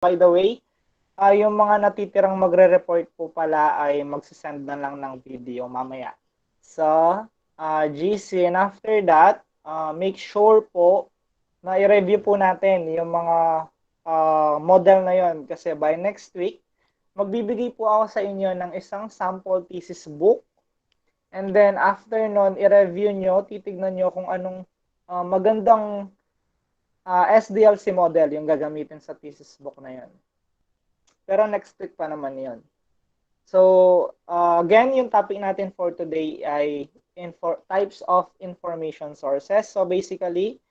By the way, yung mga natitirang magre-report po pala ay magsisend na lang ng video mamaya. So, GC, and after that, make sure po na i-review po natin yung mga model na yon kasi by next week, magbibigay po ako sa inyo ng isang sample thesis book. And then after nun, i-review nyo, titignan nyo kung anong magandang SDLC model yung gagamitin sa thesis book na yon. Pero next week pa naman yon. So, again, yung topic natin for today ay types of information sources. So, basically,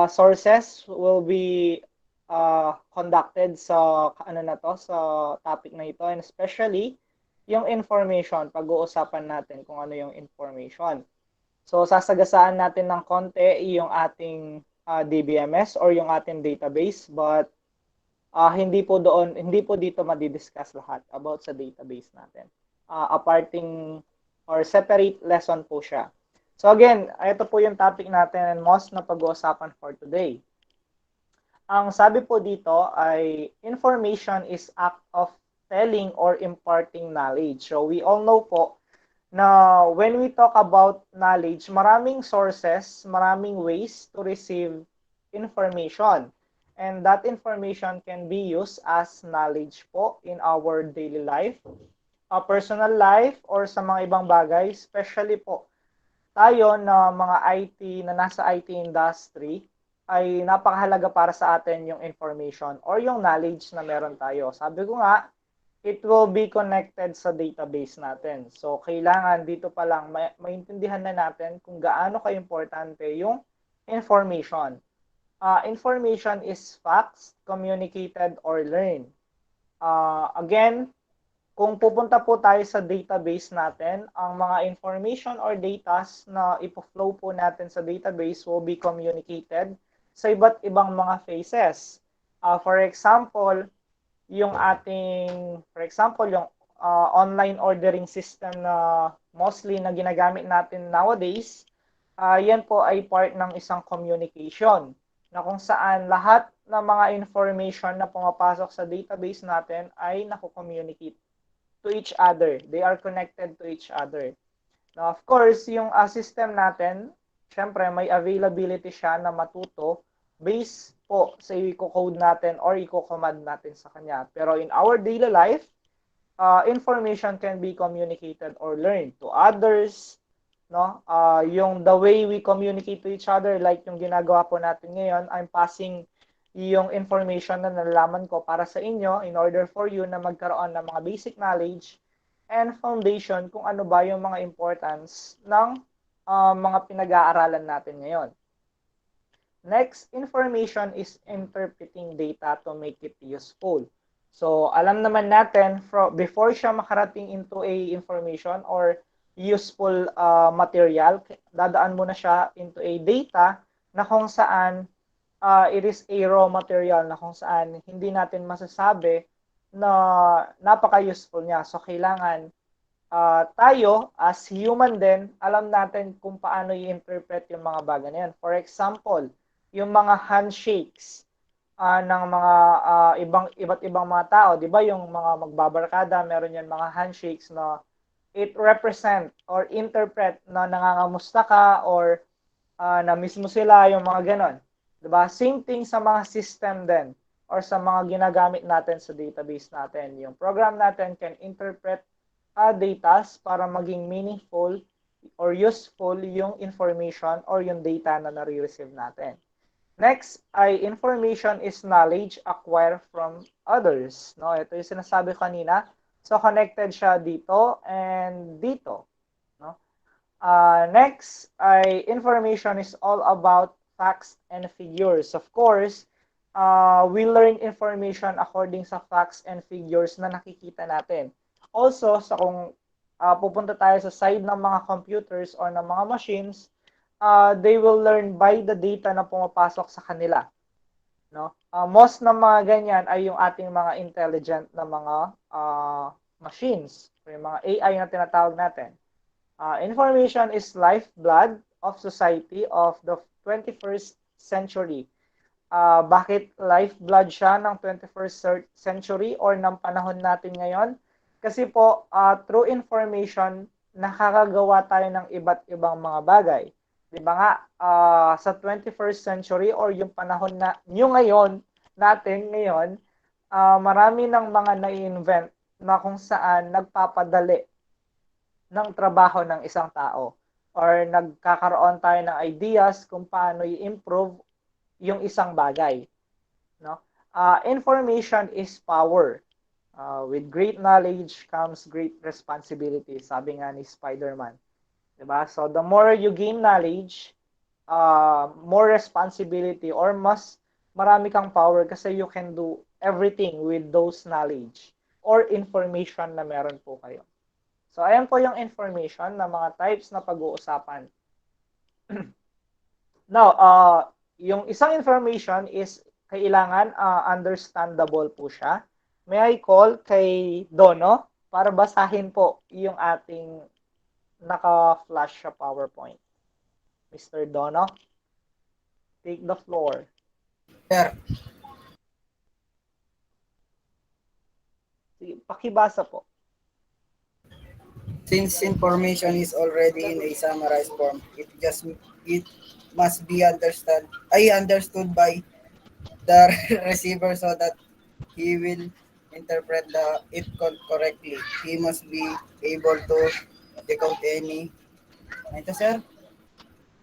sources will be conducted sa sa topic na ito, and especially yung information, pag-uusapan natin kung ano yung information. So, sasagasaan natin ng konti yung ating DBMS or yung ating database, but hindi po dito madidiscuss lahat about sa database natin. Aparting or separate lesson po siya. So again, ito po yung topic natin and most na pag-uusapan for today. Ang sabi po dito ay information is act of telling or imparting knowledge. So we all know po na when we talk about knowledge, maraming sources, maraming ways to receive information. And that information can be used as knowledge po in our daily life, personal life, or sa mga ibang bagay, especially po tayo na mga IT, na nasa IT industry, ay napakahalaga para sa atin yung information or yung knowledge na meron tayo. Sabi ko nga, it will be connected sa database natin. So, kailangan dito pa lang maintindihan na natin kung gaano ka-importante yung information. Information is facts, communicated, or learned. Again, kung pupunta po tayo sa database natin, ang mga information or data na ipo-flow po natin sa database will be communicated sa iba't ibang mga phases. For example, yung online ordering system na mostly na ginagamit natin nowadays, yan po ay part ng isang communication na kung saan lahat ng mga information na pumapasok sa database natin ay nako-communicate to each other. They are connected to each other. Now, of course, yung system natin, syempre may availability siya na matuto based po sa i-code natin or i-command natin sa kanya. Pero in our daily life, information can be communicated or learned to others, no? Yung the way we communicate to each other, like yung ginagawa po natin ngayon, I'm passing yung information na nalalaman ko para sa inyo in order for you na magkaroon ng mga basic knowledge and foundation kung ano ba yung mga importance ng mga pinag-aaralan natin ngayon. Next, information is interpreting data to make it useful. So, alam naman natin, before siya makarating into a information or useful material, dadaan muna siya into a data na kung saan it is a raw material na kung saan hindi natin masasabi na napaka-useful niya. So, kailangan tayo as human din, alam natin kung paano i-interpret yung mga bagay na yan. For example, yung mga handshakes ng mga iba't ibang mga tao, 'di ba? Yung mga magbabarkada, meron yan mga handshakes na it represent or interpret na nangangamusta ka or na mismo sila, yung mga ganon. 'Di ba? Same thing sa mga system din or sa mga ginagamit natin sa database natin. Yung program natin can interpret data para maging meaningful or useful yung information or yung data na nare-receive natin. Next ay information is knowledge acquired from others. No, ito yung sinasabi kanina. So connected siya dito and dito. No? Next ay information is all about facts and figures. Of course, we learn information according sa facts and figures na nakikita natin. Also, sa kung pupunta tayo sa side ng mga computers or ng mga machines, they will learn by the data na pumapasok sa kanila. No? Most ng mga ganyan ay yung ating mga intelligent na mga machines, or yung mga AI na tinatawag natin. Information is lifeblood of society of the 21st century. Bakit lifeblood siya ng 21st century or ng panahon natin ngayon? Kasi po, through information, nakakagawa tayo ng iba't ibang mga bagay. Di ba nga, sa 21st century or yung panahon na yung ngayon, natin ngayon, marami ng mga nai-invent na kung saan nagpapadali ng trabaho ng isang tao or nagkakaroon tayo ng ideas kung paano i-improve yung isang bagay, no? Information is power. With great knowledge comes great responsibility, sabi nga ni Spider-Man. Diba? So the more you gain knowledge, more responsibility or mas marami kang power kasi you can do everything with those knowledge or information na meron po kayo. So ayan po yung information na mga types na pag-uusapan. Now, yung isang information is kailangan understandable po siya. May I call kay Dono para basahin po yung ating naka-flash sa PowerPoint. Mr. Dono, take the floor. Sir, Sige, pakibasa po. since information is already in a summarized form, it must be understood by the receiver so that he will interpret it correctly. He must be able to decode any ito sir,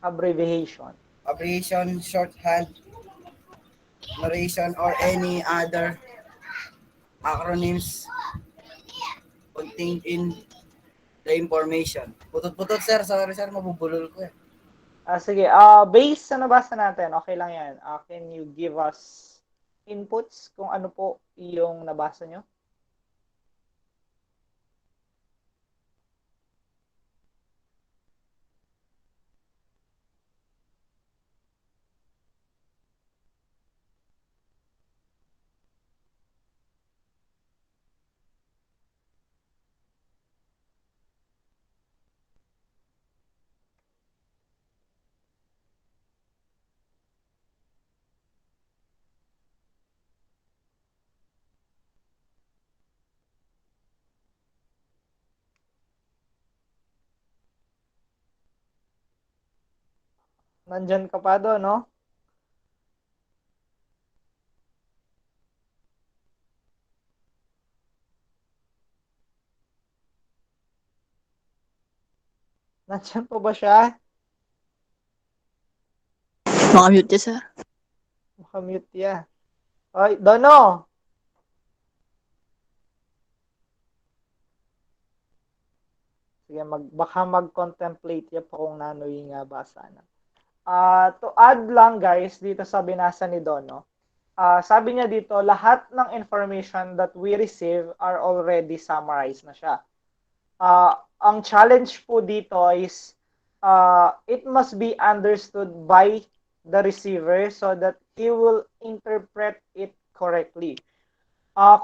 Abbreviation. abbreviation, shorthand, narration, or any other acronyms contained in the information. Putut-putut sir, sorry sir, mabubulol ko eh. Sige, based sa nabasa natin, okay lang yan. Can you give us inputs kung ano po yung nabasa nyo? Nandyan ka pa doon, no? Nandyan po ba siya? Makamute niya, sir. Makamute niya. Oy, Dono! Sige, baka mag-contemplate ya po kung nanoy nga basa na. To add lang guys, dito sa binasa ni Dono, sabi niya dito, lahat ng information that we receive are already summarized na siya. Ang challenge po dito is it must be understood by the receiver so that he will interpret it correctly.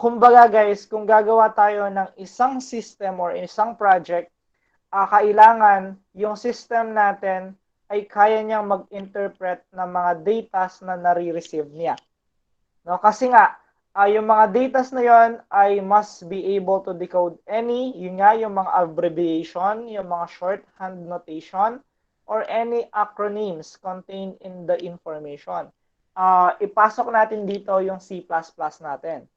Kumbaga guys, kung gagawa tayo ng isang system or isang project, kailangan yung system natin ay kaya niyang mag-interpret ng mga data na nare-receive niya. No, kasi nga, yung mga data na yon ay must be able to decode yun nga, yung mga abbreviation, yung mga shorthand notation, or any acronyms contained in the information. Ipasok natin dito yung C++ natin.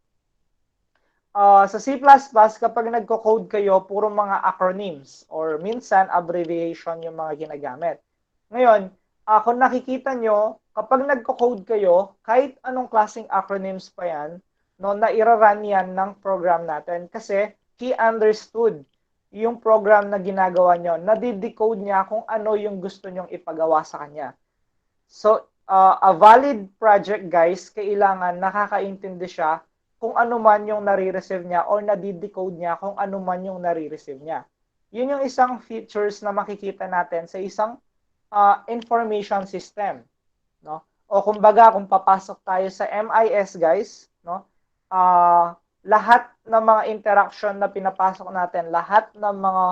Sa C++, kapag nagko-code kayo, puro mga acronyms or minsan abbreviation yung mga ginagamit. Ngayon, kung nakikita nyo, kapag nagko-code kayo, kahit anong klaseng acronyms pa yan, no, nairarun yan ng program natin kasi he understood yung program na ginagawa nyo. Nadidecode niya kung ano yung gusto nyong ipagawa sa kanya. So, a valid project, guys, kailangan nakakaintindi siya kung ano man yung nare-receive niya or nadidecode niya kung ano man yung nare-receive niya. Yun yung isang features na makikita natin sa isang information system, no? O kumbaga kung papasok tayo sa MIS, guys, no? Lahat ng mga interaction na pinapasok natin, lahat ng mga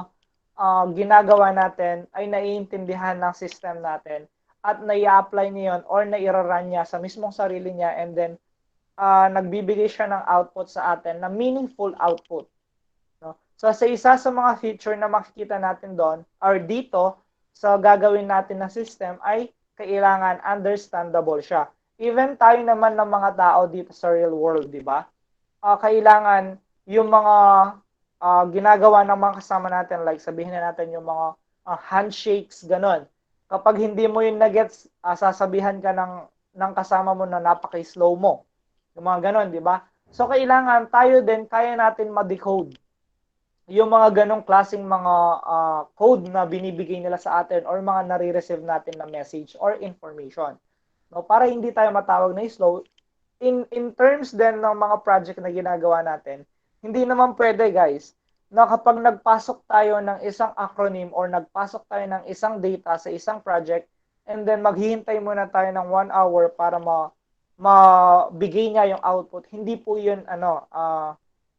ginagawa natin ay naiintindihan ng system natin at nai-apply niya yun or nairarun niya sa mismong sarili niya, and then nagbibigay siya ng output sa atin na meaningful output. No? So sa isa sa mga feature na makikita natin doon or dito sa gagawin natin na system ay kailangan understandable siya. Even tayo naman ng mga tao dito sa real world, di ba? Kailangan yung mga ginagawa ng mga kasama natin, like sabihin na natin yung mga handshakes, ganun. Kapag hindi mo yung nagets, sasabihan ka ng kasama mo na napaka-slow mo. Yung mga ganun, di ba? So, kailangan tayo din, kaya natin ma-decode yung mga ganong klaseng mga code na binibigay nila sa atin or mga nare-receive natin na message or information. No, para hindi tayo matawag na slow, in terms din ng mga project na ginagawa natin, hindi naman pwede guys, na kapag nagpasok tayo ng isang acronym or nagpasok tayo ng isang data sa isang project, and then maghihintay muna tayo ng 1 hour para mabigay niya yung output. Hindi po yun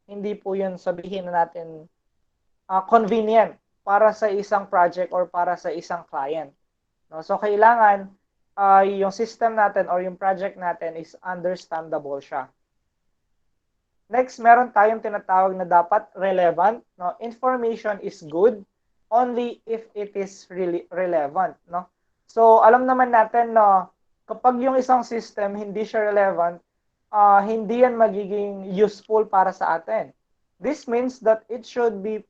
hindi po yun sabihin na natin convenient para sa isang project or para sa isang client. No? So kailangan yung system natin or yung project natin is understandable siya. Next, meron tayong tinatawag na dapat relevant. No? Information is good only if it is really relevant. No? So, alam naman natin na kapag yung isang system hindi siya relevant, hindi yan magiging useful para sa atin. This means that it should be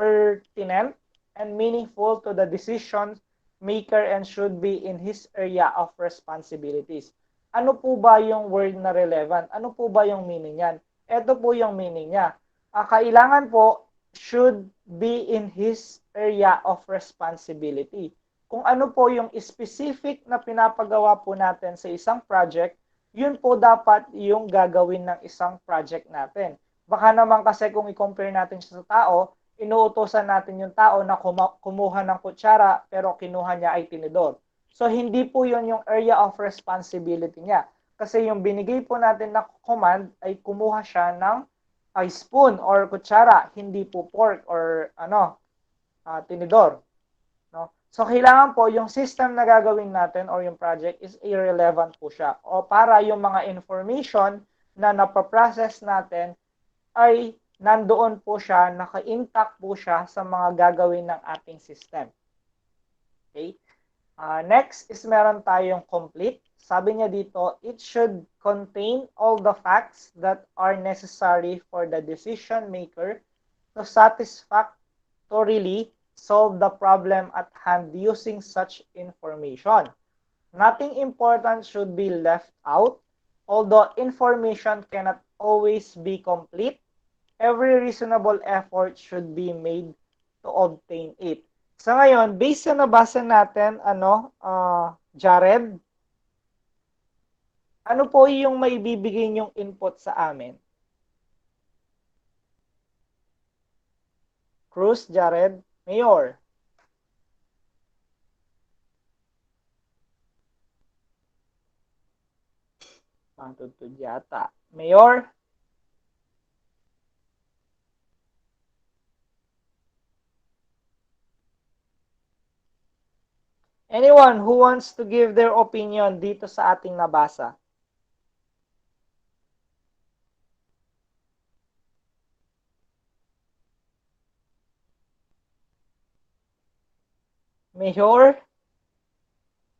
pertinent and meaningful to the decision maker and should be in his area of responsibilities. Ano po ba yung word na relevant? Ano po ba yung meaning niyan? Ito po yung meaning niya. Kailangan po should be in his area of responsibility. Kung ano po yung specific na pinapagawa po natin sa isang project, yun po dapat yung gagawin ng isang project natin. Baka naman kasi kung i-compare natin siya sa tao, inuutosan natin yung tao na kumuha ng kutsara pero kinuha niya ay tinidor. So hindi po yun yung area of responsibility niya. Kasi yung binigay po natin na command ay kumuha siya ng spoon or kutsara, hindi po fork or tinidor. No? So kailangan po yung system na gagawin natin or yung project is irrelevant po siya. O para yung mga information na napaprocess natin ay nandoon po siya, naka-intact po siya sa mga gagawin ng ating system. Okay? Next is meron tayong complete. Sabi niya dito, it should contain all the facts that are necessary for the decision maker to satisfactorily solve the problem at hand using such information. Nothing important should be left out. Although information cannot always be complete, every reasonable effort should be made to obtain it. So ngayon, based sa nabasa natin, Jared, ano po yung maibibigay niyong input sa amin? Cruz, Jared, Mayor. Matutod yata. Mayor? Anyone who wants to give their opinion dito sa ating nabasa? Mayor?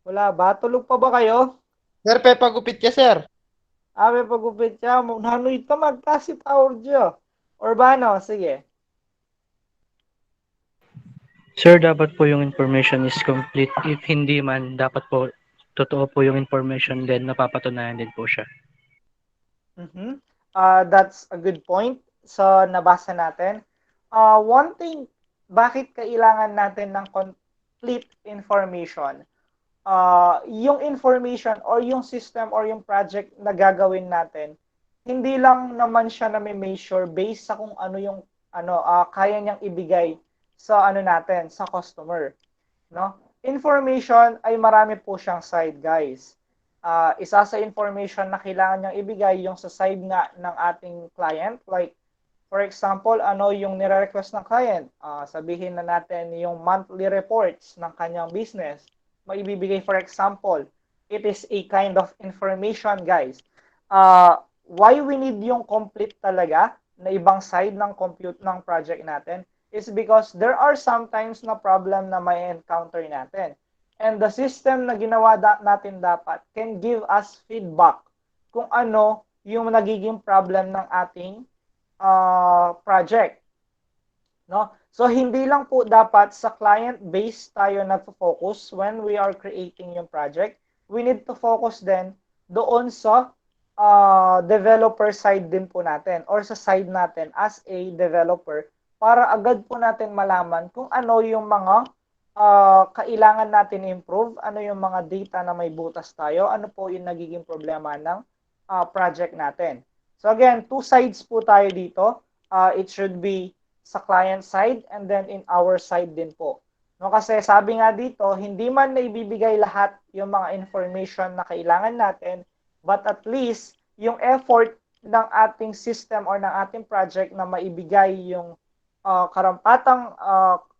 Wala ba? Tulog pa ba kayo? Sir, pagupit ka, sir. May pagupit siya. Nanoy ka magkasi power dyo. Urbano, sige. Sir, dapat po yung information is complete. If hindi man, dapat po totoo po yung information, then napapatunayan din po siya. That's a good point. So, nabasa natin. One thing, bakit kailangan natin ng complete information? Yung information or yung system or yung project na gagawin natin, hindi lang naman siya na may measure based sa kung ano yung kaya niyang ibigay sa natin, sa customer, no? Information ay marami po siyang side, guys. Isa sa information na kailangan niyang ibigay yung sa side nga ng ating client, like for example, ano yung nire-request ng client? Sabihin na natin yung monthly reports ng kanyang business. maibibigay. For example, it is a kind of information, guys. Why we need yung complete talaga na ibang side ng compute ng project natin is because there are sometimes na problem na may encounter natin. And the system na ginawa natin dapat can give us feedback kung ano yung nagiging problem ng ating project. No? So, hindi lang po dapat sa client base tayo nagfo-focus when we are creating yung project. We need to focus din doon sa developer side din po natin or sa side natin as a developer para agad po natin malaman kung ano yung mga kailangan natin improve, ano yung mga data na may butas tayo, ano po yung nagiging problema ng project natin. So again, two sides po tayo dito. It should be sa client side and then in our side din po. No, kasi sabi nga dito, hindi man naibibigay lahat yung mga information na kailangan natin, but at least yung effort ng ating system or ng ating project na maibigay yung karampatang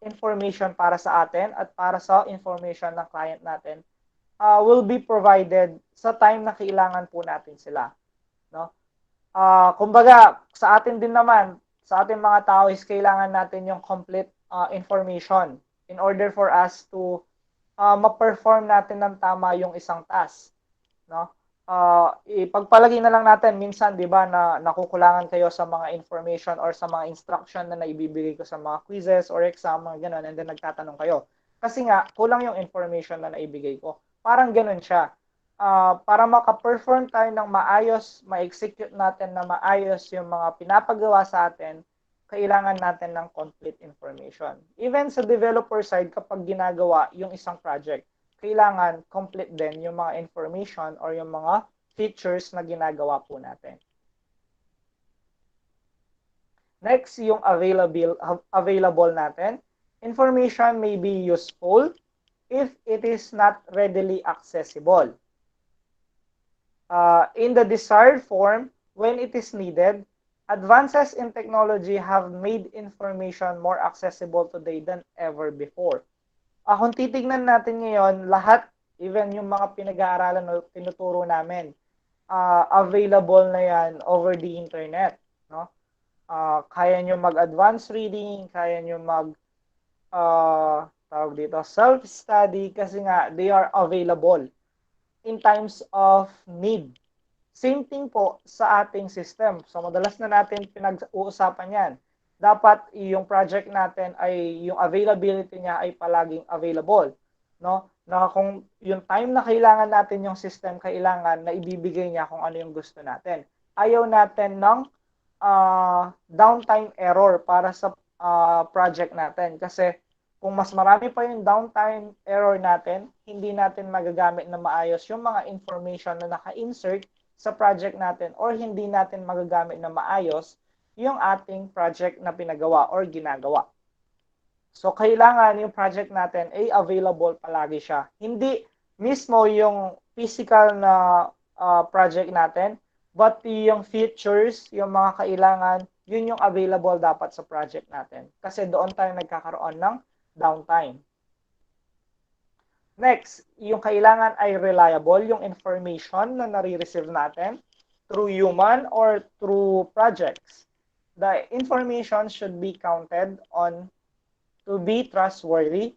information para sa atin at para sa information ng client natin will be provided sa time na kailangan po natin sila. No? Kumbaga, sa atin din naman, sa ating mga tao is kailangan natin yung complete information in order for us to ma-perform natin ng tama yung isang task. No? Ipagpalagay na lang natin minsan, 'di ba, na nakukulangan kayo sa mga information or sa mga instruction na naibibigay ko sa mga quizzes or exam, mga ganun, and then nagtatanong kayo. Kasi nga, kulang yung information na naibigay ko. Parang ganun siya. Para maka-perform tayo ng maayos, ma-execute natin na maayos yung mga pinapagawa sa atin, kailangan natin ng complete information. Even sa developer side, kapag ginagawa yung isang project, kailangan complete din yung mga information or yung mga features na ginagawa po natin. Next, yung available natin. Information may be useful if it is not readily accessible. In the desired form, when it is needed, advances in technology have made information more accessible today than ever before. Kung titignan natin ngayon, lahat, even yung mga pinag-aaralan o tinuturo namin, available na yan over the internet. No? Kaya nyo mag-advanced reading, kaya nyo tawag dito, self-study kasi nga they are available in times of need. Same thing po sa ating system. So madalas na natin pinag-uusapan yan. Dapat yung project natin ay yung availability niya ay palaging available. No? Na kung yung time na kailangan natin yung system, kailangan na ibibigay niya kung ano yung gusto natin. Ayaw natin ng downtime error para sa project natin. Kasi kung mas marami pa yung downtime error natin, hindi natin magagamit na maayos yung mga information na naka-insert sa project natin or hindi natin magagamit na maayos yung ating project na pinagawa or ginagawa. So, kailangan yung project natin ay available palagi siya. Hindi mismo yung physical na project natin, but yung features, yung mga kailangan, yun yung available dapat sa project natin. Kasi doon tayo nagkakaroon ng downtime. Next, yung kailangan ay reliable, yung information na nare-receive natin through human or through projects. The information should be counted on to be trustworthy.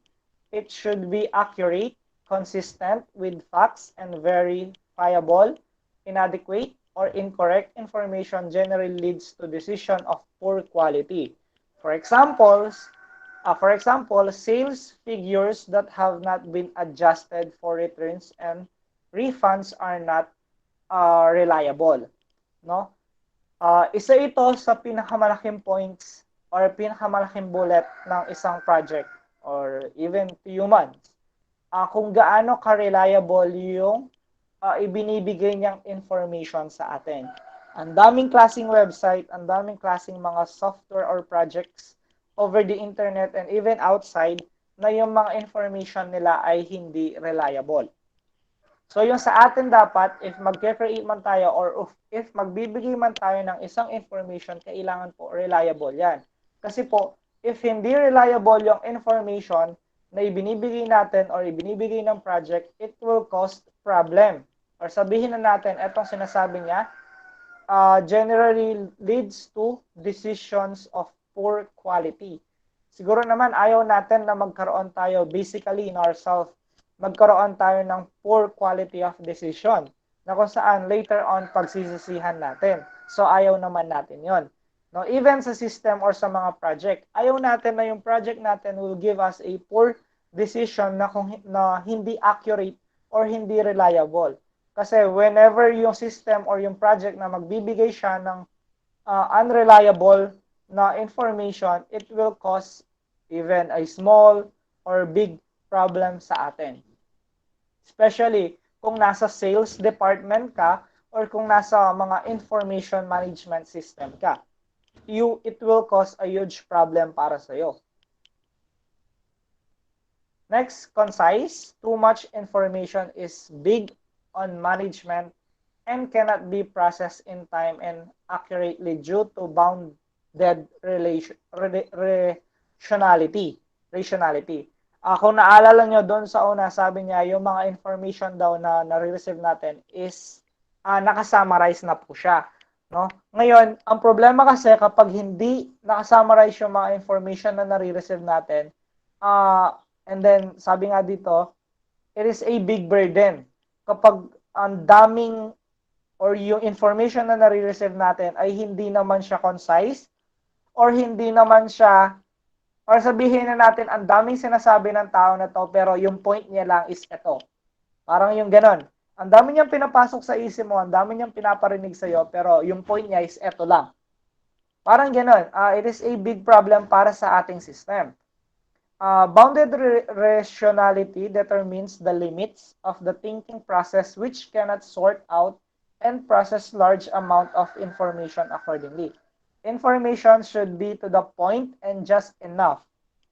It should be accurate, consistent with facts, and verifiable. Inadequate or incorrect information generally leads to decision of poor quality. For example, sales figures that have not been adjusted for returns and refunds are not reliable. No? Isa ito sa pinakamalaking points or pinakamalaking bullet ng isang project or even to humans. Kung gaano ka-reliable yung ibinibigay niyang information sa atin. Ang daming klaseng website, ang daming klaseng mga software or projects over the internet and even outside na yung mga information nila ay hindi reliable. So yung sa atin dapat, if mag-create man tayo or if magbibigay man tayo ng isang information, kailangan po reliable yan. Kasi po, if hindi reliable yung information, na ibinibigay natin or ibinibigay ng project, it will cause problem. Or sabihin na natin, etong sinasabi niya, generally leads to decisions of poor quality. Siguro naman ayaw natin na magkaroon tayo basically in ourselves, magkaroon tayo ng poor quality of decision na kung saan later on pagsisisihan natin. So ayaw naman natin yon. No, even sa system or sa mga project, ayaw natin na yung project natin will give us a poor decision na hindi accurate or hindi reliable. Kasi whenever yung system or yung project na magbibigay siya ng unreliable na information, it will cause even a small or big problem sa atin. Especially kung nasa sales department ka or kung nasa mga information management system ka. It will cause a huge problem para sa iyo. Next, concise. Too much information is big on management and cannot be processed in time and accurately due to bounded rationality. Kung naalala nyo doon sa una, sabi niya, yung mga information daw na nare-receive natin is nakasummarize na po siya. No? Ngayon, ang problema kasi kapag hindi nakasummarize yung mga information na nare-receive natin, and then sabi nga dito, it is a big burden. Kapag ang daming or yung information na nare-receive natin ay hindi naman siya concise or hindi naman siya, or sabihin na natin ang daming sinasabi ng tao na to pero yung point niya lang is ito. Parang yung ganon. Ang dami niyang pinapasok sa isip mo, ang dami niyang pinaparinig sa'yo, pero yung point niya is eto lang. Parang ganon. It is a big problem para sa ating system. Bounded rationality determines the limits of the thinking process which cannot sort out and process large amount of information accordingly. Information should be to the point and just enough.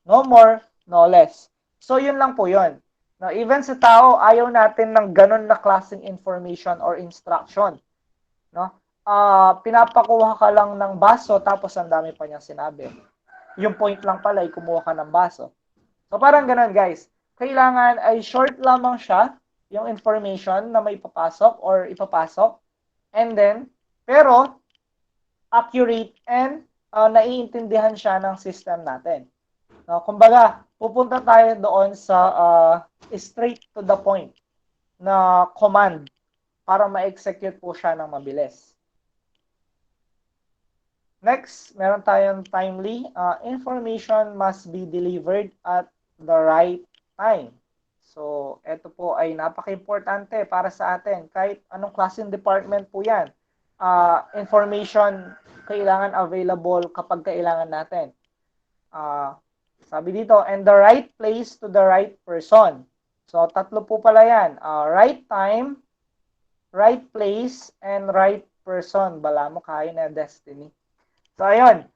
No more, no less. So yun lang po yun. Now, even sa tao, ayaw natin ng ganun na klaseng information or instruction. No? Pinapakuha ka lang ng baso tapos ang dami pa niyang sinabi. Yung point lang pala ay kumuha ka ng baso. So parang ganun guys. Kailangan ay short lamang siya, yung information na may papasok or ipapasok. And then, pero accurate and naiintindihan siya ng system natin. No? Kumbaga, pupunta tayo doon sa straight to the point na command para ma-execute po siya ng mabilis. Next, meron tayong timely. Information must be delivered at the right time. So, ito po ay napaka-importante para sa atin. Kahit anong klaseng department po yan. Information kailangan available kapag kailangan natin. Sabi dito, and the right place to the right person. So, tatlo po pala yan. Right time, right place, and right person. Bala mo kaya na destiny. So, ayun.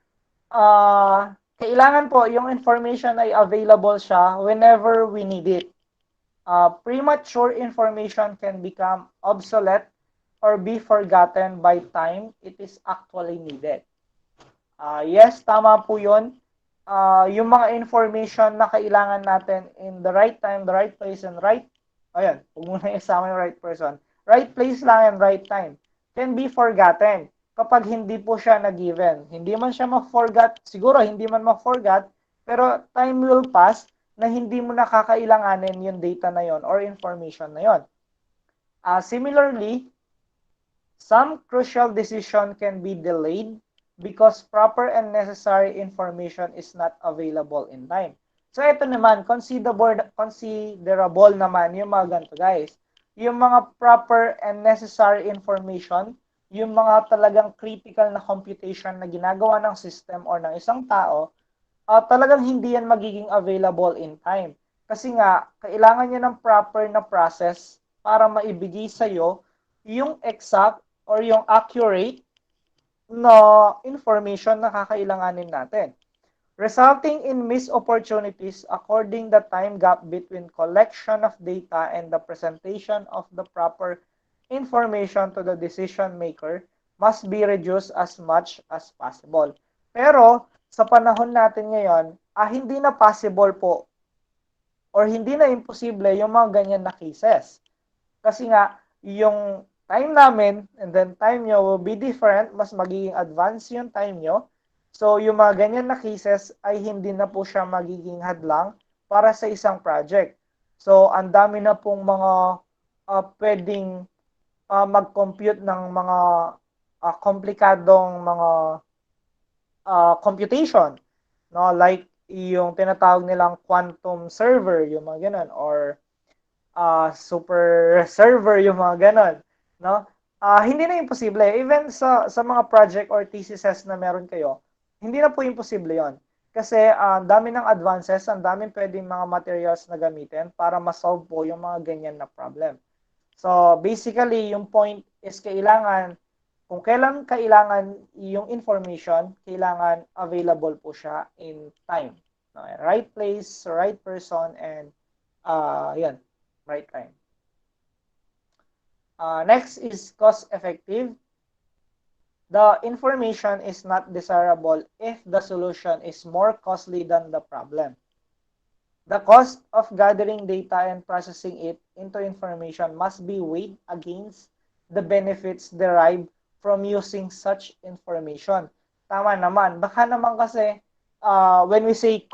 Kailangan po yung information ay available siya whenever we need it. Premature information can become obsolete or be forgotten by time it is actually needed. Yes, tama po yun. Yung mga information na kailangan natin in the right time, the right place, and right, ayun, huwag muna isama yung right person. Right place lang and right time can be forgotten kapag hindi po siya na-given. Hindi man siya ma-forgot, siguro hindi man ma-forgot, pero time will pass na hindi mo nakakailanganin yung data na yon or information na yon. Similarly, some crucial decision can be delayed because proper and necessary information is not available in time. So ito naman, considerable naman yung mga ganito guys. Yung mga proper and necessary information, yung mga talagang critical na computation na ginagawa ng system or ng isang tao, talagang hindi yan magiging available in time. Kasi nga, kailangan niya ng proper na process para maibigay sa'yo yung exact or yung accurate na information na kakailanganin natin. Resulting in missed opportunities according the time gap between collection of data and the presentation of the proper information to the decision maker must be reduced as much as possible. Pero sa panahon natin ngayon, hindi na possible po or hindi na imposible yung mga ganyan na cases. Kasi nga, yung time namin and then time nyo will be different, mas magiging advanced yung time nyo. So, yung mga ganyan na cases ay hindi na po siya magiging hadlang para sa isang project. So, ang dami na pong mga pwedeng mag-compute ng mga komplikadong mga computation, no? Like yung tinatawag nilang quantum server, yung mga ganun, or super server, yung mga ganun, no? Hindi na imposible. Even sa mga project or theses na meron kayo, hindi na po imposible yon. Kasi ang dami ng advances, ang daming pwedeng mga materials na gamitin para ma-solve po yung mga ganyan na problem. So, basically, yung point is kung kailan kailangan yung information, kailangan available po siya in time. No? Right place, right person, and yan, right time. Next is cost-effective. The information is not desirable if the solution is more costly than the problem. The cost of gathering data and processing it into information must be weighed against the benefits derived from using such information. Tama naman. Baka naman kasi when we say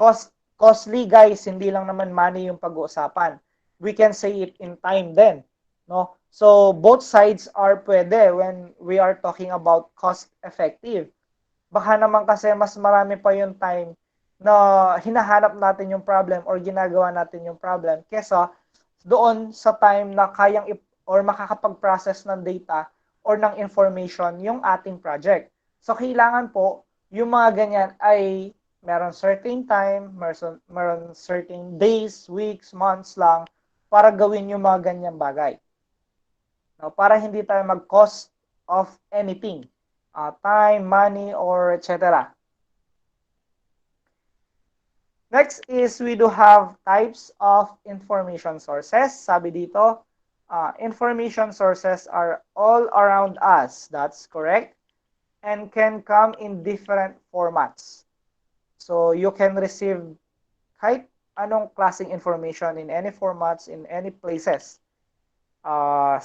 costly, guys, hindi lang naman money yung pag-uusapan. We can say it in time then. No? So, both sides are pwede when we are talking about cost-effective. Baka naman kasi mas marami pa yung time na hinahanap natin yung problem or ginagawa natin yung problem kesa doon sa time na kayang or makakapag-process ng data or ng information yung ating project. So, kailangan po yung mga ganyan ay meron certain time, meron certain days, weeks, months lang para gawin yung mga ganyang bagay. No, para hindi tayo mag-cost of anything. Time, money, or etc. Next is we do have types of information sources. Sabi dito, information sources are all around us. That's correct. And can come in different formats. So you can receive kahit anong klaseng information in any formats, in any places.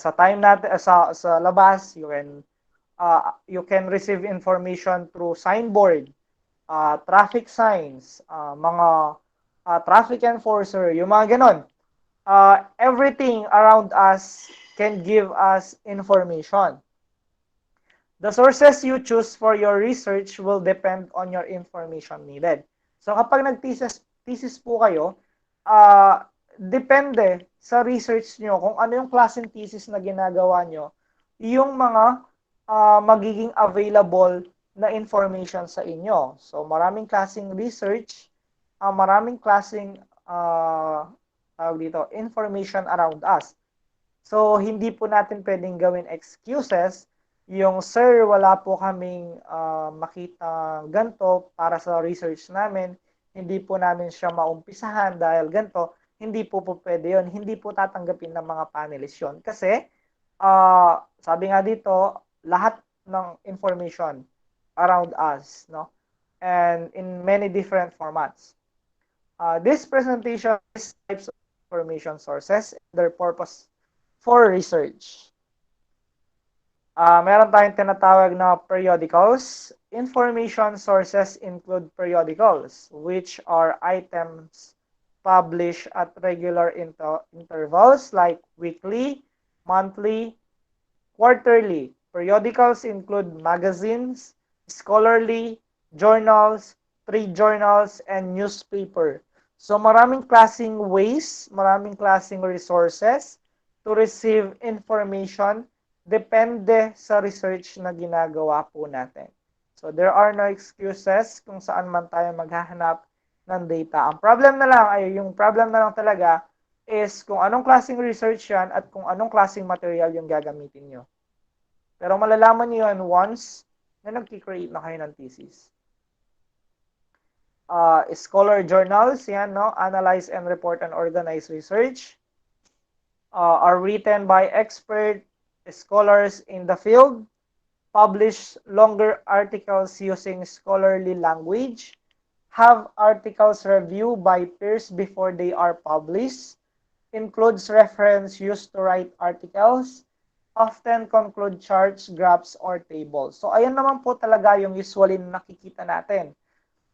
Sa time natin, sa labas, you can receive information through signboard, traffic signs, mga traffic enforcer, yung mga ganon. Everything around us can give us information. The sources you choose for your research will depend on your information needed. So kapag nag-thesis po kayo, depende sa research nyo kung ano yung klaseng thesis na ginagawa nyo, yung mga magiging available na information sa inyo. So, maraming klaseng research, maraming klaseng information around us. So, hindi po natin pwedeng gawin excuses yung, sir, wala po kaming makita ganito para sa research namin, hindi po namin siya maumpisahan dahil ganito, hindi po pwede yun. Hindi po tatanggapin ng mga panelists yun. Kasi, sabi nga dito, lahat ng information around us, no? And in many different formats. This presentation is types of information sources and their purpose for research. Meron tayong tinatawag na periodicals. Information sources include periodicals, which are items published at regular intervals like weekly, monthly, quarterly. Periodicals include magazines, scholarly, journals, trade journals, and newspaper. So maraming klaseng ways, maraming klaseng resources to receive information depende sa research na ginagawa po natin. So there are no excuses kung saan man tayo maghahanap ng data. Ang problem na lang yung problem na lang talaga is kung anong klaseng research yan at kung anong klaseng material yung gagamitin nyo. Pero malalaman nyo yan once na nag-create na kayo ng thesis. Scholar journals, yan, no? Analyze and report and organize research. Are written by expert scholars in the field. Publish longer articles using scholarly language. have articles reviewed by peers before they are published, includes reference used to write articles, often conclude charts, graphs, or tables. So, ayan naman po talaga yung usually na nakikita natin.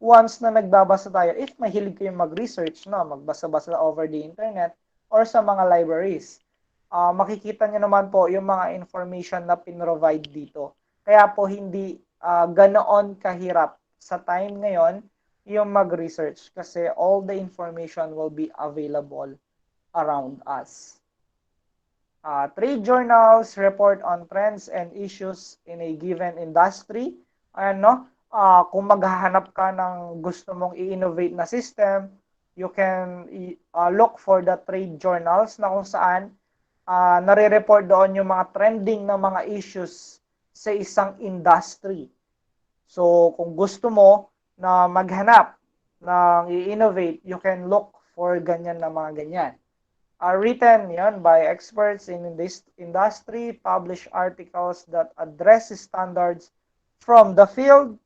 Once na nagbabasa tayo, if mahilig kayong mag-research, no, magbasa-basa over the internet or sa mga libraries, makikita nyo naman po yung mga information na pinrovide dito. Kaya po hindi ganoon kahirap sa time ngayon yung mag-research kasi all the information will be available around us. Trade journals report on trends and issues in a given industry. Ayan, no? Kung maghahanap ka ng gusto mong i-innovate na system, you can look for the trade journals na kung saan nare-report doon yung mga trending na mga issues sa isang industry. So, kung gusto mo na maghanap ng i-innovate, you can look for ganyan na mga ganyan. Written yan by experts in this industry, publish articles that address standards from the field,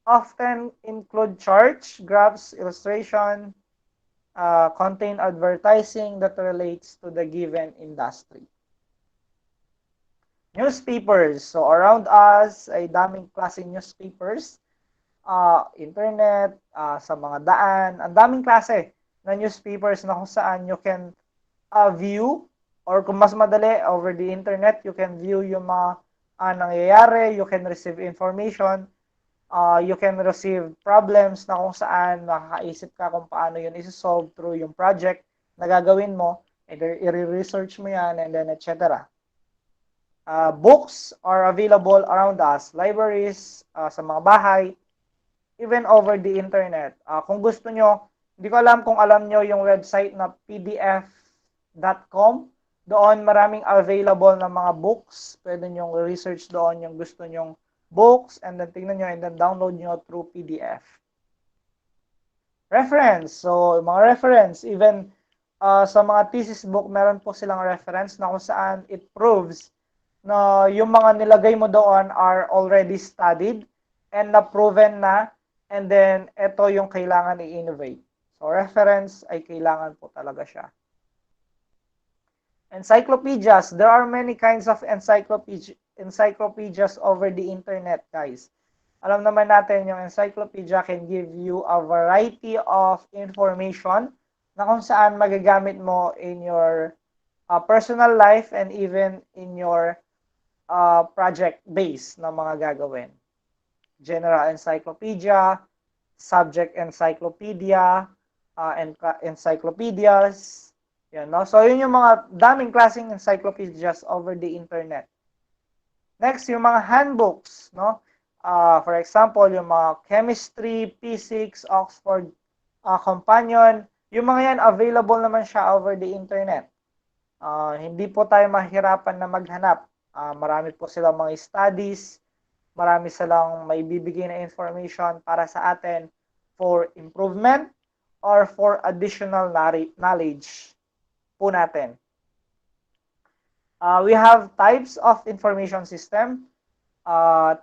often include charts, graphs, illustration, contain advertising that relates to the given industry. Newspapers. So around us ay daming klaseng newspapers, internet, sa mga daan, ang daming klase na newspapers na kung saan you can view, or kung mas madali over the internet, you can view yung mga nangyayari, you can receive information, you can receive problems na kung saan makakaisip ka kung paano yun isi-solve through yung project na gagawin mo, either i-research mo yan, and then etc. Books are available around us, libraries, sa mga bahay, even over the internet. Kung gusto nyo, hindi ko alam kung alam nyo yung website na pdf.com. Doon maraming available na mga books. Pwede nyo research doon yung gusto nyong books, and then tingnan nyo and then download nyo through PDF. Reference. So, mga reference, even sa mga thesis book, meron po silang reference na kung saan it proves na yung mga nilagay mo doon are already studied and na-proven na, and then ito yung kailangan i-innovate. So, reference ay kailangan po talaga siya. Encyclopedias. There are many kinds of encyclopedias over the internet, guys. Alam naman natin yung encyclopedia can give you a variety of information na kung saan magagamit mo in your personal life and even in your project base na mga gagawin. General encyclopedia, subject encyclopedia, encyclopedias. Yan, no? So, yun yung mga daming klaseng encyclopedias over the internet. Next, yung mga handbooks, no? For example, yung mga chemistry, physics, Oxford Companion, yung mga yan, available naman siya over the internet. Hindi po tayo mahirapan na maghanap. Marami po silang mga studies, marami silang may bibigay na information para sa atin for improvement or for additional knowledge po natin. We have types of information system.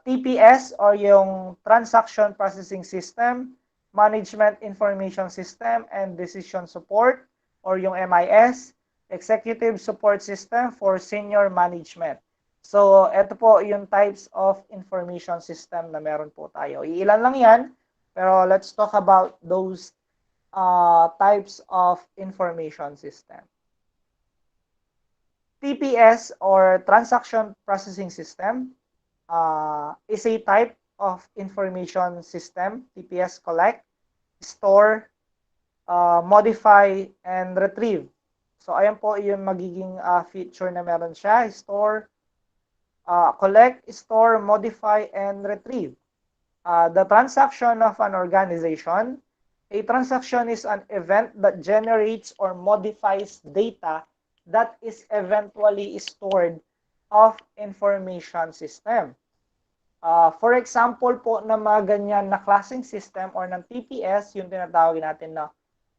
TPS or yung Transaction Processing System, Management Information System and Decision Support or yung MIS, Executive Support System for Senior Management. So, ito po yung types of information system na meron po tayo. Iilan lang yan, pero let's talk about those types of information system. TPS or Transaction Processing System is a type of information system. TPS collect, store, modify, and retrieve. So, ayan po yung magiging feature na meron siya. Store, collect, store, modify, and retrieve. The transaction of an organization. A transaction is an event that generates or modifies data that is eventually stored of information system. For example po na mga ganyan na klaseng system or ng TPS, yung tinatawag natin na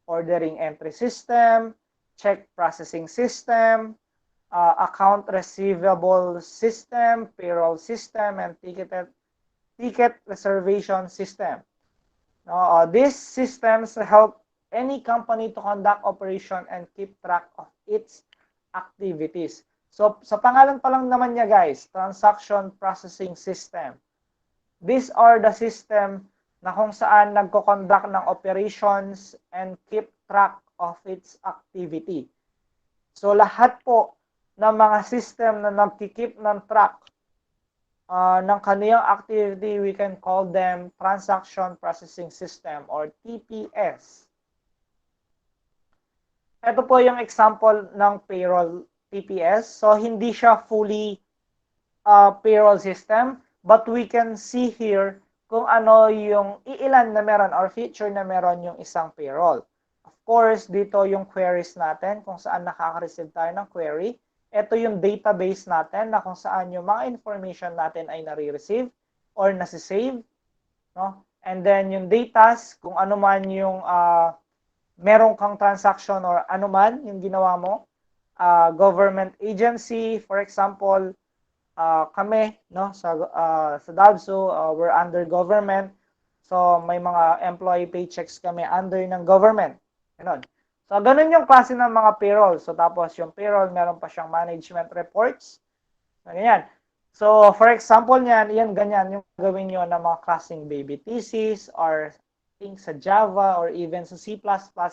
ordering entry system, check processing system, account receivable system, payroll system, and ticket reservation system. These systems help any company to conduct operation and keep track of its activities. So, sa pangalan pa lang naman niya guys, transaction processing system. These are the system na kung saan nagko-conduct ng operations and keep track of its activity. So, lahat po ng mga system na nagki-keep ng track ng kaniyang activity, we can call them Transaction Processing System or TPS. Ito po yung example ng payroll TPS. So, hindi siya fully payroll system, but we can see here kung ano yung iilan na meron or feature na meron yung isang payroll. Of course, dito yung queries natin kung saan nakaka-receive tayo ng query. Ito yung database natin na kung saan yung mga information natin ay nare-receive or nasi-save. No? And then yung datas, kung ano man yung meron kang transaction or ano man yung ginawa mo. Government agency, for example, kami no, sa DABSO, we're under government. So may mga employee paychecks kami under ng government. Ganun. So, ganun yung klase ng mga payroll. So, tapos yung payroll, meron pa siyang management reports. So, ganyan. So, for example niyan, yan, ganyan yung gawin nyo ng mga klaseng baby thesis or things sa Java or even sa C++,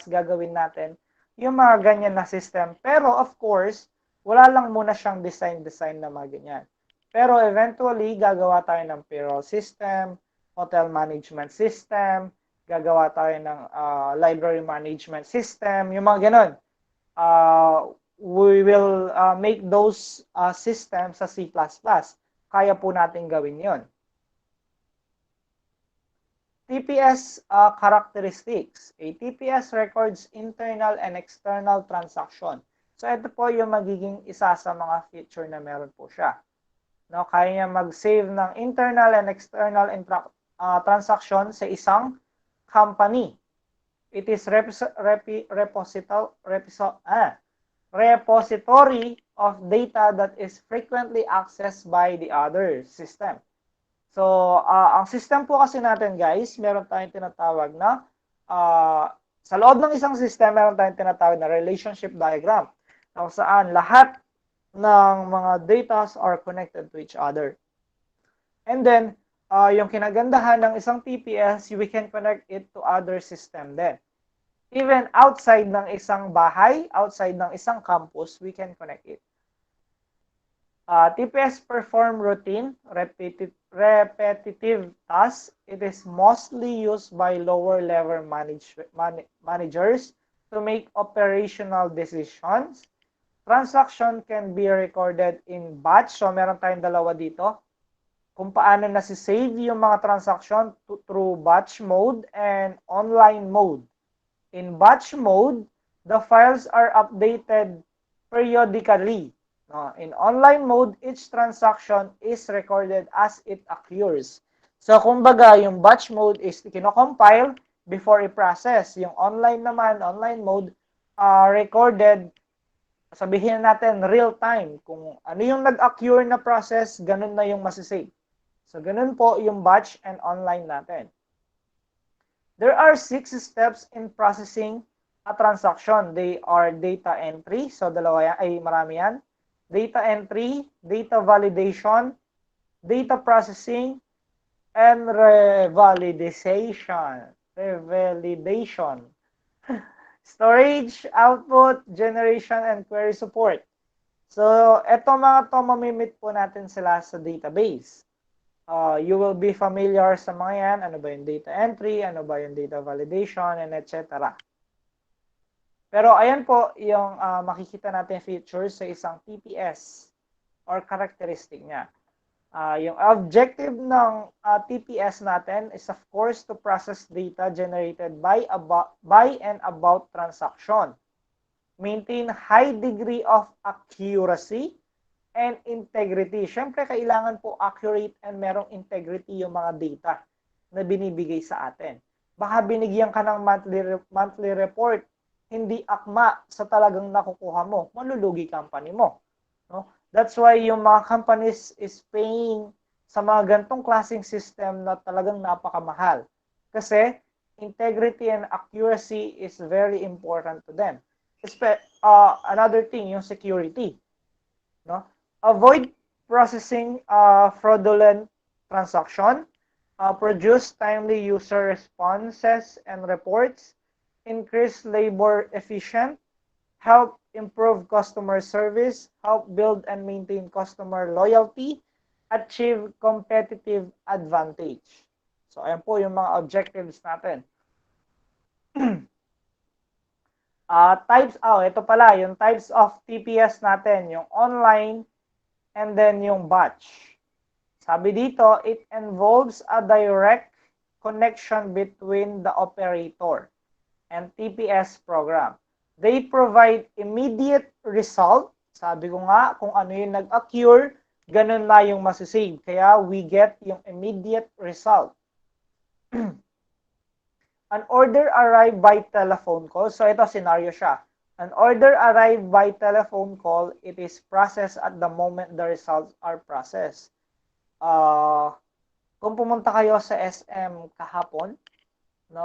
gagawin natin yung mga ganyan na system. Pero, of course, wala lang muna siyang design na mga ganyan. Pero, eventually, gagawa tayo ng payroll system, hotel management system, gagawa tayo ng library management system, yung mga ganun. We will make those systems sa C++. Kaya po natin gawin yon. TPS characteristics. A TPS records internal and external transaction. So, ito po yung magiging isa sa mga feature na meron po siya. No, kaya niya mag-save ng internal and external transaction sa isang company. It is repository of data that is frequently accessed by the other system. So, ang system po kasi natin guys, meron tayong tinatawag na sa loob ng isang system, meron tayong tinatawag na relationship diagram. Kung saan lahat ng mga data are connected to each other. And then, yung kinagandahan ng isang TPS, we can connect it to other system din. Even outside ng isang bahay, outside ng isang campus, we can connect it. TPS perform routine, repetitive tasks. It is mostly used by lower level managers to make operational decisions. Transaction can be recorded in batch. So, meron tayong dalawa dito. Kung paano nasi-save yung mga transaction through batch mode and online mode. In batch mode, the files are updated periodically. In online mode, each transaction is recorded as it occurs. So, kumbaga, yung batch mode is kino-compile before i-process. Yung online naman, online mode, recorded, sabihin natin real time. Kung ano yung nag-occur na process, ganun na yung masisave. So, ganun po yung batch and online natin. There are 6 steps in processing a transaction. They are data entry. So, dalawa yan, ay marami yan. Data entry, data validation, data processing, and revalidation. Storage, output, generation, and query support. So, eto mga to, mamimit po natin sila sa database. You will be familiar sa mga yan. Ano ba yung data entry? Ano ba yung data validation? And etc. Pero ayan po yung makikita natin features sa isang TPS or characteristic niya. Yung objective ng TPS natin is of course to process data generated by and about transaction. Maintain high degree of accuracy and integrity. Siyempre, kailangan po accurate and merong integrity yung mga data na binibigay sa atin. Baka binigyan ka ng monthly report, hindi akma sa talagang nakukuha mo, malulugi company mo. No? That's why yung mga companies is paying sa mga gantong klaseng system na talagang napakamahal. Kasi integrity and accuracy is very important to them. Another thing, yung security. No? Avoid processing fraudulent transaction, produce timely user responses and reports, increase labor efficient, help improve customer service, help build and maintain customer loyalty, achieve competitive advantage. So, ayan po yung mga objectives natin. Ito pala, yung types of TPS natin, yung online and then yung batch. Sabi dito, it involves a direct connection between the operator and TPS program. They provide immediate result. Sabi ko nga, kung ano yung nag-occur, ganun na yung masisave. Kaya we get yung immediate result. An order arrived by telephone call. So ito scenario siya. An order arrived by telephone call. It is processed at the moment the results are processed. Kung pumunta kayo sa SM kahapon, no,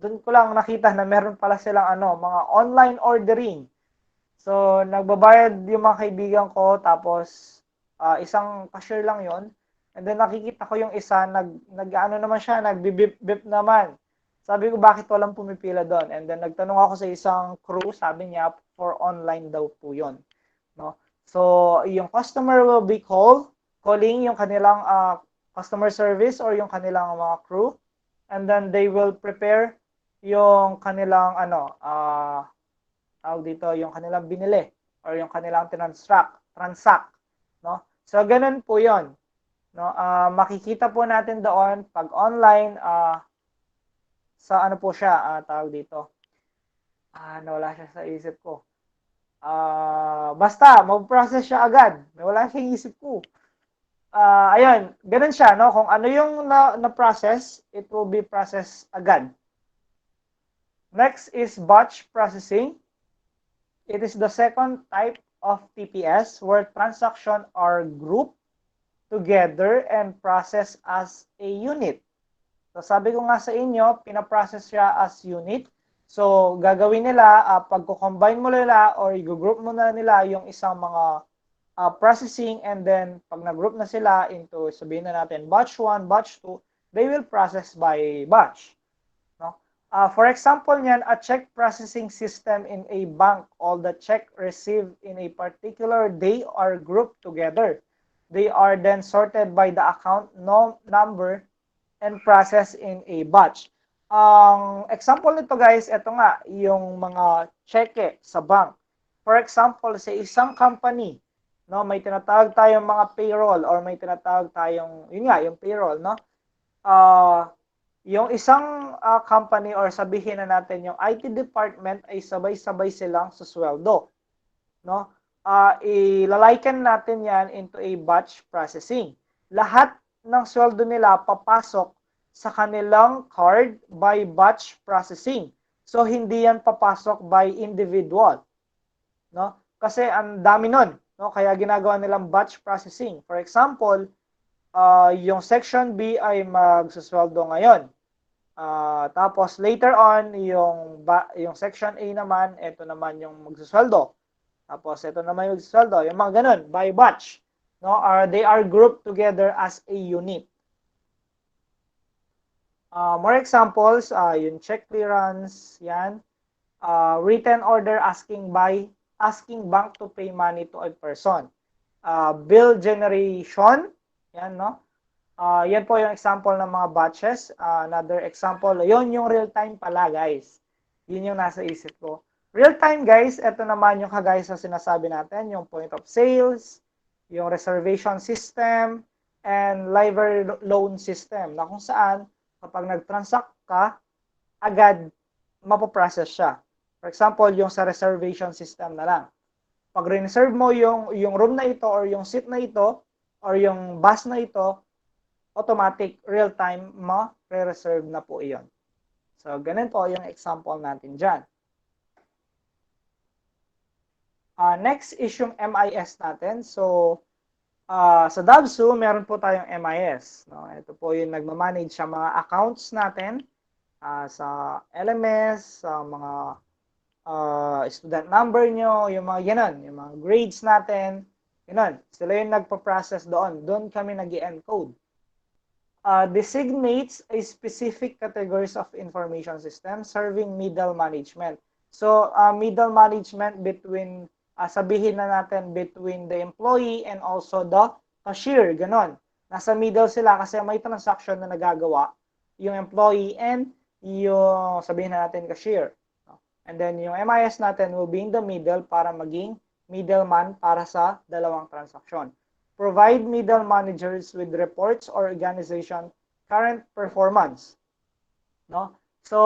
doon ko lang nakita na meron pala silang mga online ordering. So nagbabayad yung mga kaibigan ko, tapos isang cashier lang yon. And then nakikita ko yung isa, naman siya, nagbibip-bip naman. Sabi ko, bakit walang pumipila doon? And then nagtanong ako sa isang crew, sabi niya, for online daw po yun. No? So, yung customer will be calling yung kanilang customer service or yung kanilang mga crew. And then they will prepare yung kanilang, yung kanilang binili or yung kanilang transact. No? So, ganun po yon. No, makikita po natin doon pag online sa po siya, tawag dito. Nawala siya sa isip ko. Basta mag-process siya agad. Wala siyang isip ko. Ayun, ganun siya, no? Kung ano yung na-process, it will be processed agad. Next is batch processing. It is the second type of TPS where transactions are grouped together and process as a unit. So sabi ko nga sa inyo, pinaprocess siya as unit. So gagawin nila, pagko-combine mo nila or i-group mo na nila yung isang mga processing, and then pag na-group na sila into, sabihin na natin, batch 1, batch 2, they will process by batch. No? For example niyan, a check processing system in a bank, all the check received in a particular day are grouped together. They are then sorted by the account number and processed in a batch. Ang example nito guys, ito nga, yung mga cheque sa bank. For example, sa isang company, no, may tinatawag tayong mga payroll or may tinatawag tayong, yun nga, yung payroll, no? Yung isang company or sabihin na natin yung IT department ay sabay-sabay silang susweldo, no? Ilalaikan natin yan into a batch processing. Lahat ng sweldo nila papasok sa kanilang card by batch processing. So, hindi yan papasok by individual. No? Kasi ang dami nun. No? Kaya ginagawa nilang batch processing. For example, yung section B ay magsusweldo ngayon. Tapos later on, yung section A naman, ito naman yung magsusweldo. Tapos, ito naman yung sweldo. Yung mga ganun, by batch. No? They are grouped together as a unit. More examples, yung check clearance, yan. Written order asking bank to pay money to a person. Bill generation, yan, no? Yan po yung example ng mga batches. Another example, yun yung real-time pala, guys. Yun yung nasa isip ko. Real-time guys, ito naman yung kagaya sa sinasabi natin, yung point of sales, yung reservation system, and library loan system, na kung saan kapag nag-transact ka, agad mapoprocess siya. For example, yung sa reservation system na lang. Pag reserve mo yung room na ito or yung seat na ito or yung bus na ito, automatic, real-time, ma-reserve na po iyon. So, ganun po yung example natin dyan. Next is yung MIS natin. So, Sa DABSU, meron po tayong MIS. No? Ito po yung nagmamanage sa mga accounts natin sa LMS, sa mga student number nyo, yung mga ganun, yung mga grades natin, ganun. Sila yung nagpa-process doon. Doon kami nag-encode. Designates a specific categories of information system serving middle management. So, middle management between, sabihin na natin, between the employee and also the cashier, ganon. Nasa middle sila kasi may transaction na nagagawa yung employee and yung, sabihin na natin, cashier. And then, yung MIS natin will be in the middle para maging middleman para sa dalawang transaction. Provide middle managers with reports or organization current performance. No? So,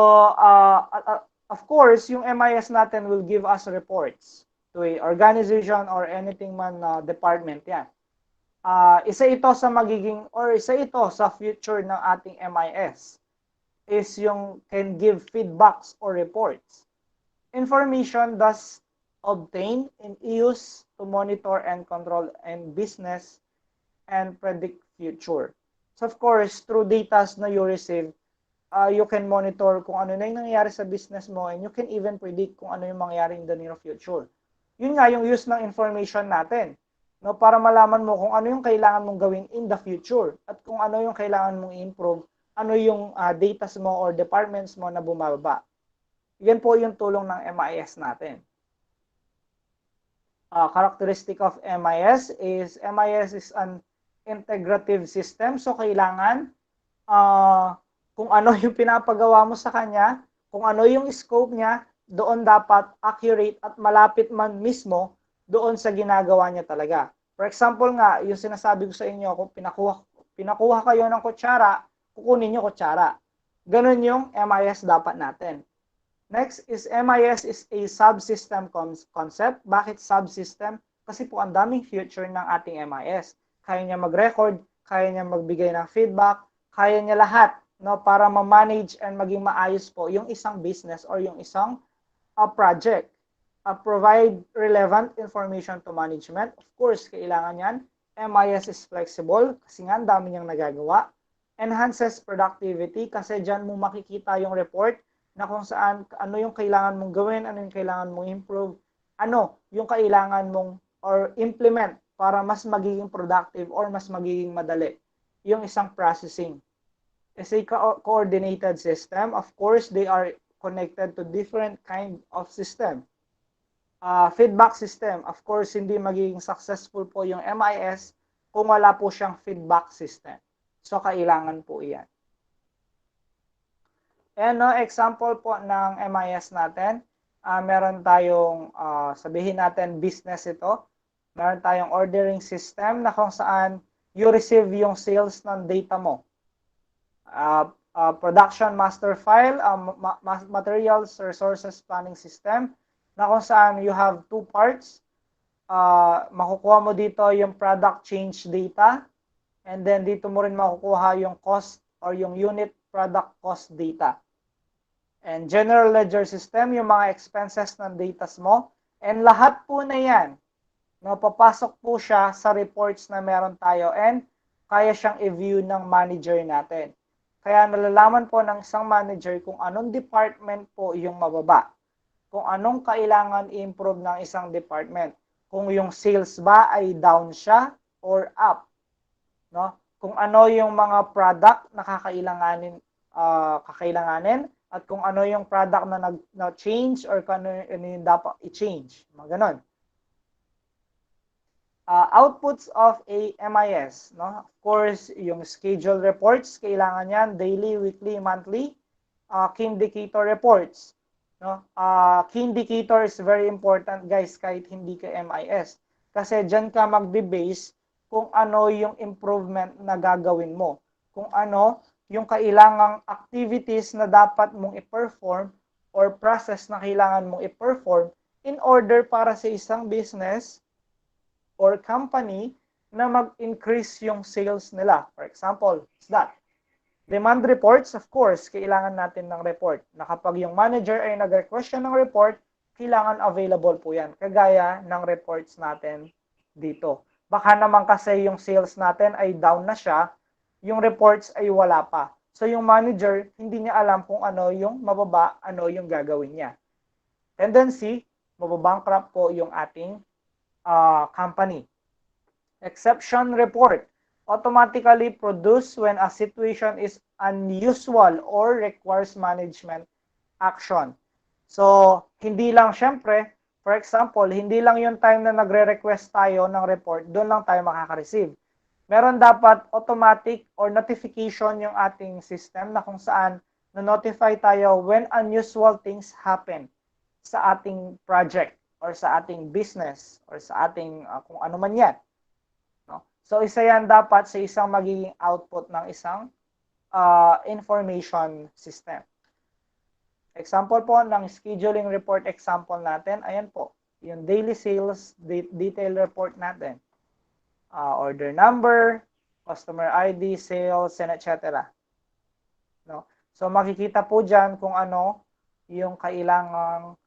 of course, yung MIS natin will give us reports to a organization or anything man department yan. Isa ito sa magiging, or isa ito sa future ng ating MIS is yung can give feedbacks or reports. Information thus obtained and used to monitor and control and business and predict future. So of course, through data na you receive, you can monitor kung ano na yung nangyayari sa business mo and you can even predict kung ano yung mangyayari in the near future. Yun nga yung use ng information natin. No, para malaman mo kung ano yung kailangan mong gawin in the future at kung ano yung kailangan mong i-improve, ano yung data mo or departments mo na bumababa. Yan po yung tulong ng MIS natin. Characteristic of MIS is an integrative system. So, kailangan kung ano yung pinapagawa mo sa kanya, kung ano yung scope niya, doon dapat accurate at malapit man mismo doon sa ginagawa niya talaga. For example nga, yung sinasabi ko sa inyo, kung pinakuha kayo ng kutsara, kukunin niyo kutsara. Ganun yung MIS dapat natin. Next is MIS is a subsystem concept. Bakit subsystem? Kasi po ang daming future ng ating MIS. Kaya niya mag-record, kaya niya magbigay ng feedback, kaya niya lahat, no, para ma-manage and maging maayos po yung isang business or yung isang project. Provide relevant information to management. Of course, kailangan yan. MIS is flexible kasi nga ang dami niyang nagagawa. Enhances productivity kasi dyan mo makikita yung report na kung saan, ano yung kailangan mong gawin, ano yung kailangan mong improve, ano yung kailangan mong or implement para mas magiging productive or mas magiging madali yung isang processing. It's a coordinated system. Of course, they are connected to different kind of system. Feedback system. Of course, hindi magiging successful po yung MIS kung wala po siyang feedback system. So, kailangan po iyan. And no, example po ng MIS natin, meron tayong, sabihin natin business ito, meron tayong ordering system na kung saan you receive yung sales ng data mo. Production master file, materials resources planning system, na kung saan you have two parts. Makukuha mo dito yung product change data, and then dito mo rin makukuha yung cost or yung unit product cost data. And general ledger system, yung mga expenses ng data mo. And lahat po na yan, no, papasok po siya sa reports na meron tayo and kaya siyang i-view ng manager natin. Kaya nalalaman po ng isang manager kung anong department po yung mababa. Kung anong kailangan i-improve ng isang department. Kung yung sales ba ay down siya or up. No? Kung ano yung mga product na kakailanganin at kung ano yung product na change or kung ano yung dapat i-change. Mga ganon. Outputs of a MIS. No? Of course, yung schedule reports, kailangan yan, daily, weekly, monthly. Key indicator reports. No? Key indicator is very important, guys, kahit hindi ka MIS. Kasi dyan ka magbe-base kung ano yung improvement na gagawin mo. Kung ano yung kailangang activities na dapat mong i-perform or process na kailangan mong i-perform in order para sa isang business or company na mag-increase yung sales nila. For example, is that. Demand reports, of course, kailangan natin ng report. Na kapag yung manager ay nag-request siya ng report, kailangan available po yan. Kagaya ng reports natin dito. Baka naman kasi yung sales natin ay down na siya, yung reports ay wala pa. So yung manager, hindi niya alam kung ano yung mababa, ano yung gagawin niya. Tendency, mababankrupt po yung ating company. Exception report, automatically produced when a situation is unusual or requires management action. So, hindi lang syempre, for example, hindi lang yung time na nagre-request tayo ng report, doon lang tayo makaka-receive. Meron dapat automatic or notification yung ating system na kung saan na-notify tayo when unusual things happen sa ating project or sa ating business or sa ating kung ano man yan. No? So, isa yan dapat sa isang magiging output ng isang information system. Example po ng scheduling report example natin, ayan po, yung daily sales detail report natin. Order number, customer ID, sales, and etc. No? So makikita po dyan kung ano yung kailangang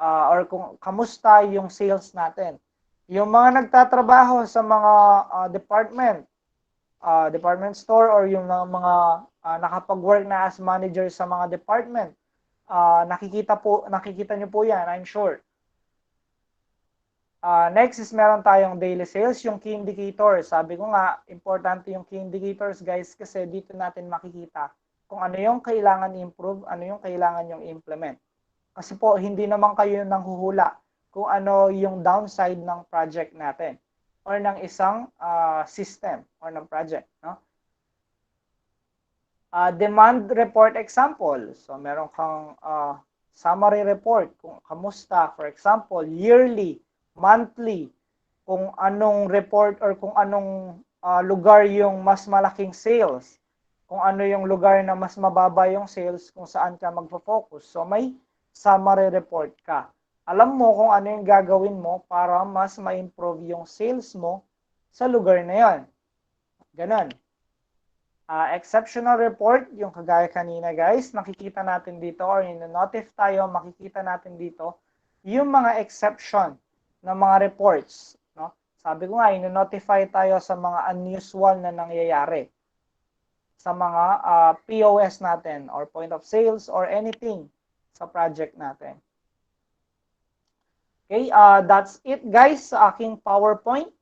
or kung kamusta yung sales natin. Yung mga nagtatrabaho sa mga department store or yung mga nakapag-work na as manager sa mga department, nakikita nyo po yan, I'm sure. Next is meron tayong daily sales, yung key indicators. Sabi ko nga, importante yung key indicators guys kasi dito natin makikita kung ano yung kailangan improve, ano yung kailangan yung implement. Kasi po, hindi naman kayo nanghuhula kung ano yung downside ng project natin or ng isang system or ng project. No? Demand report example. So, meron kang summary report kung kamusta. For example, yearly, monthly, kung anong report or kung anong lugar yung mas malaking sales. Kung ano yung lugar na mas mababa yung sales, kung saan ka magpo-focus. So, may summary report ka. Alam mo kung ano yung gagawin mo para mas ma-improve yung sales mo sa lugar na yon. Ganon. Exceptional report, yung kagaya kanina guys, nakikita natin dito or in-notify tayo, makikita natin dito yung mga exception ng mga reports. No? Sabi ko nga, in-notify tayo sa mga unusual na nangyayari sa mga POS natin or point of sales or anything sa project natin. Okay, that's it guys sa aking PowerPoint.